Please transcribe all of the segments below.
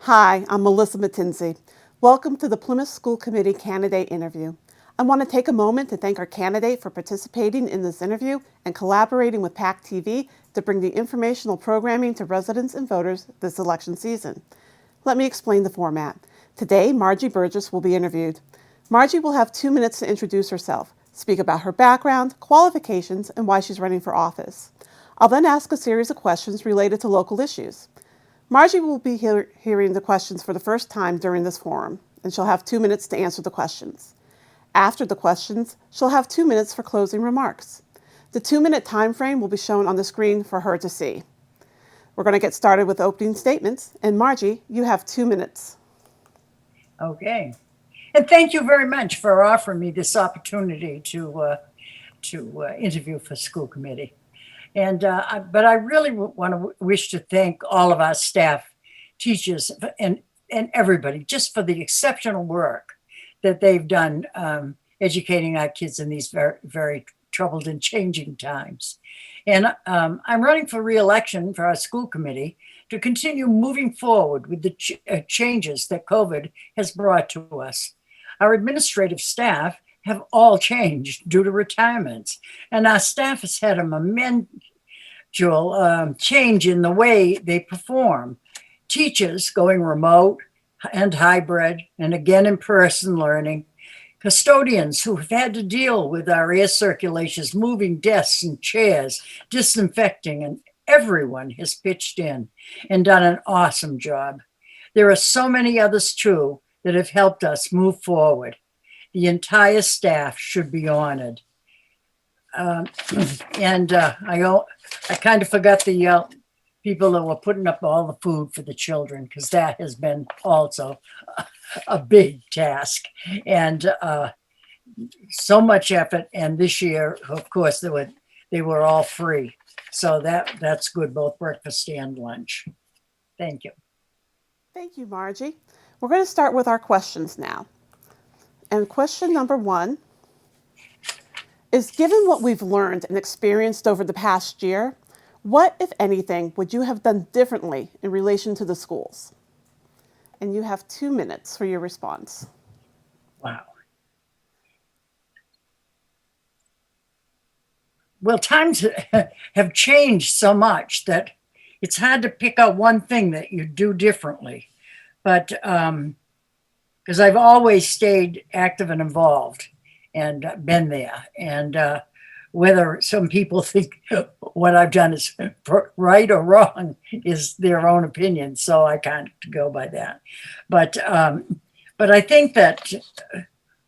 Hi, I'm Melissa Mattinzi. Welcome to the Plymouth School Committee candidate interview. I want to take a moment to thank our candidate for participating in this interview and collaborating with PAC TV to bring the informational programming to residents and voters this election season. Let me explain the format. Today, Margie Burgess will be interviewed. Margie will have 2 minutes to introduce herself, speak about her background, qualifications, and why she's running for office. I'll then ask a series of questions related to local issues. Margie will be hearing the questions for the first time during this forum, and she'll have 2 minutes to answer the questions. After the questions, she'll have 2 minutes for closing remarks. The 2-minute time frame will be shown on the screen for her to see. We're going to get started with opening statements, and Margie, you have 2 minutes. Okay. And thank you very much for offering me this opportunity to interview for school committee. But I really wish to thank all of our staff, teachers, and everybody just for the exceptional work that they've done educating our kids in these very, very troubled and changing times. And I'm running for re-election for our school committee to continue moving forward with the changes that COVID has brought to us. Our administrative staff have all changed due to retirements, and our staff has had a monumental change in the way they perform. Teachers going remote and hybrid, and again in-person learning. Custodians who have had to deal with our air circulations, moving desks and chairs, disinfecting, and everyone has pitched in and done an awesome job. There are so many others too that have helped us move forward. The entire staff should be honored. I kind of forgot the people that were putting up all the food for the children, because that has been also a big task and so much effort. And this year, of course, they were all free, so that's good, both breakfast and lunch. Thank you. Thank you, Margie. We're going to start with our questions now. And question number 1 is, given what we've learned and experienced over the past year, what, if anything, would you have done differently in relation to the schools? And you have 2 minutes for your response. Wow. Well, times have changed so much that it's hard to pick out one thing that you do differently. But because I've always stayed active and involved and been there. And whether some people think what I've done is right or wrong is their own opinion, so I can't go by that. But I think that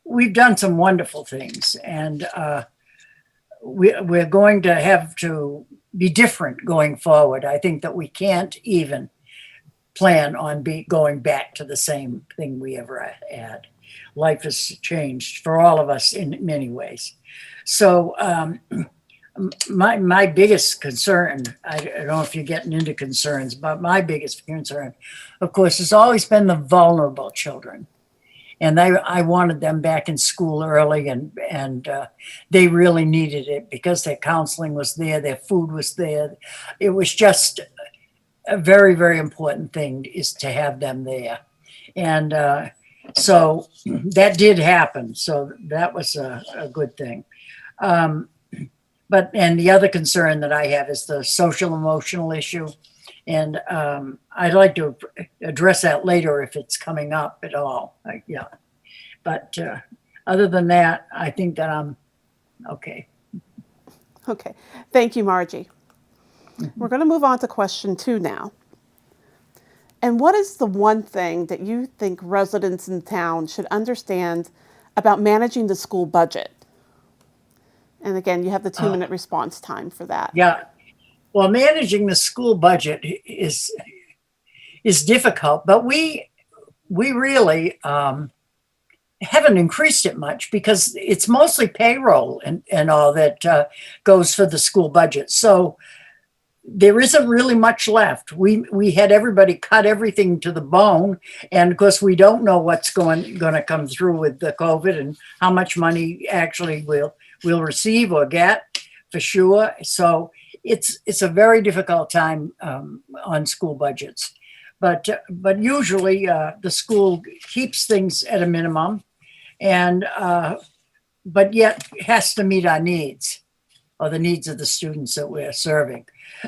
we've done some wonderful things, and we're going to have to be different going forward. I think that we can't even plan on going back to the same thing we ever had. Life has changed for all of us in many ways. So my biggest concern, I don't know if you're getting into concerns, but my biggest concern, of course, has always been the vulnerable children. And I wanted them back in school early, and they really needed it because their counseling was there, their food was there. It was just a very, very important thing is to have them there. And so that did happen. So that was a good thing. And the other concern that I have is the social emotional issue. And I'd like to address that later if it's coming up at all. Yeah. But other than that, I think that I'm okay. Okay. Thank you, Margie. We're going to move on to question 2 now. And what is the one thing that you think residents in town should understand about managing the school budget? And again, you have the 2-minute response time for that. Yeah. Well, managing the school budget is difficult, but we really haven't increased it much because it's mostly payroll and all that goes for the school budget. So there isn't really much left. We had everybody cut everything to the bone, and of course we don't know what's going to come through with the COVID and how much money actually we'll receive or get for sure. So it's a very difficult time on school budgets. But usually the school keeps things at a minimum, and but yet has to meet our needs, or the needs of the students that we're serving.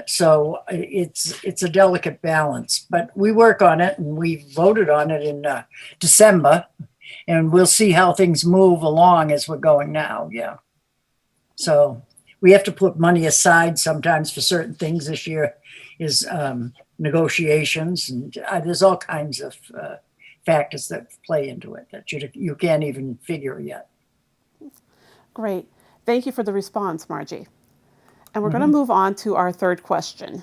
So it's a delicate balance, but we work on it, and we voted on it in December, and we'll see how things move along as we're going now. Yeah. So we have to put money aside sometimes for certain things. This year is negotiations, and there's all kinds of factors that play into it that you can't even figure yet. Great. Thank you for the response, Margie. And we're going to move on to our third question.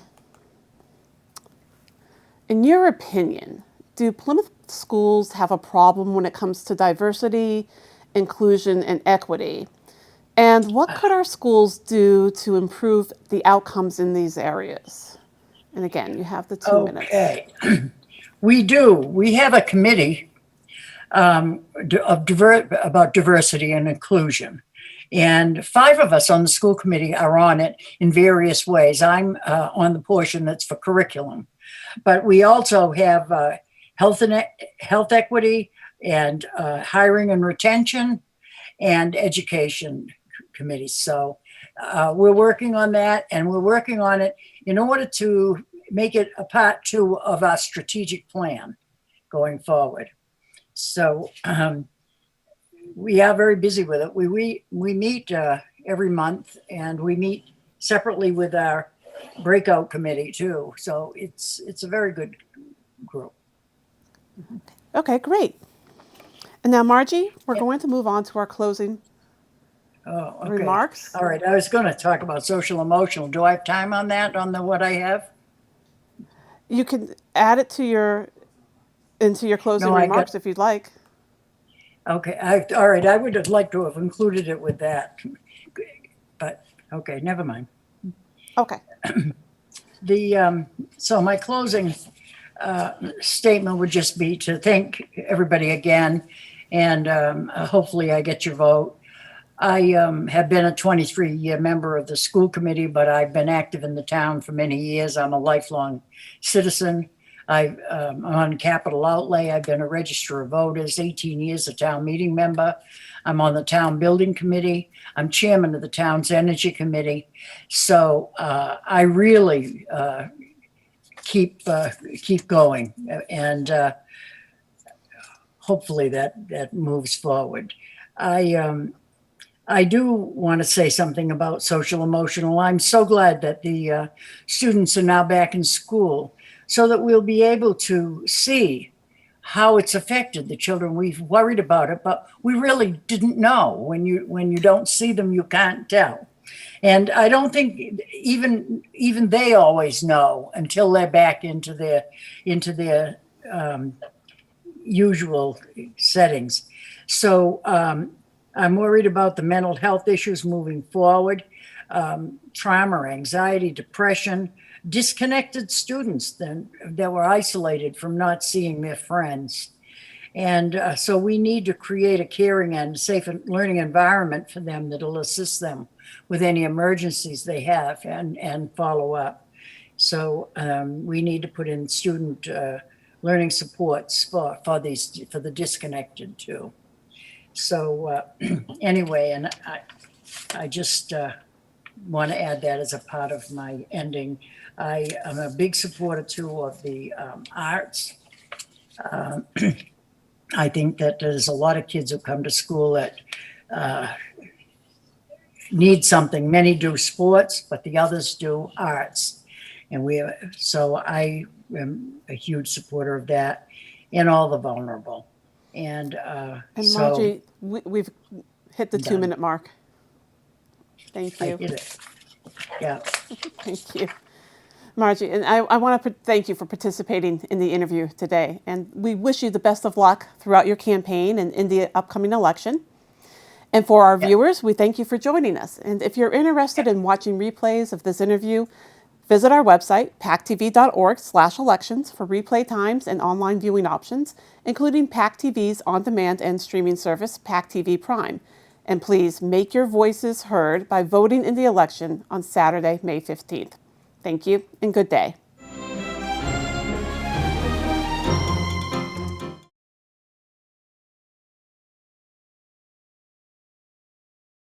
In your opinion, do Plymouth schools have a problem when it comes to diversity, inclusion, and equity? And what could our schools do to improve the outcomes in these areas? And again, you have the 2 minutes. Okay. We do. We have a committee about diversity and inclusion. And 5 of us on the school committee are on it in various ways. I'm on the portion that's for curriculum. But we also have health equity and hiring and retention and education committees. So we're working on that, and we're working on it in order to make it a part 2 of our strategic plan going forward. So we are very busy with it. We meet every month, and we meet separately with our breakout committee too. So it's a very good group. Okay, great. And now, Margie, we're going to move on to our closing remarks. All right. I was going to talk about social emotional. Do I have time on that, on what I have? You can add it to your closing remarks if you'd like. Okay. All right. I would have liked to have included it with that, but okay, never mind. Okay. So my closing statement would just be to thank everybody again, and hopefully I get your vote. I have been a 23-year member of the school committee, but I've been active in the town for many years. I'm a lifelong citizen. I'm on capital outlay. I've been a register of voters, 18 years a town meeting member. I'm on the town building committee. I'm chairman of the town's energy committee. So I really keep going, and hopefully that moves forward. I do want to say something about social emotional. I'm so glad that the students are now back in school, so that we'll be able to see how it's affected the children. We've worried about it, but we really didn't know. When you don't see them, you can't tell. And I don't think even they always know until they're back into their usual settings. So I'm worried about the mental health issues moving forward, trauma, anxiety, depression, disconnected students that were isolated from not seeing their friends. And so we need to create a caring and safe learning environment for them that'll assist them with any emergencies they have and follow up. So we need to put in student learning supports for the disconnected too. So anyway, and I just want to add that as a part of my ending. I am a big supporter too of the arts. I think that there's a lot of kids who come to school that need something. Many do sports, but the others do arts. And so I am a huge supporter of that, and all the vulnerable. And Margie, we've hit the 2-minute mark. Thank you. I hit it. Yeah. Thank you, Margie. And I want to thank you for participating in the interview today. And we wish you the best of luck throughout your campaign and in the upcoming election. And for our viewers, we thank you for joining us. And if you're interested in watching replays of this interview, visit our website, pactv.org/elections, for replay times and online viewing options, including PAC-TV's on-demand and streaming service, PAC-TV Prime. And please make your voices heard by voting in the election on Saturday, May 15th. Thank you and good day.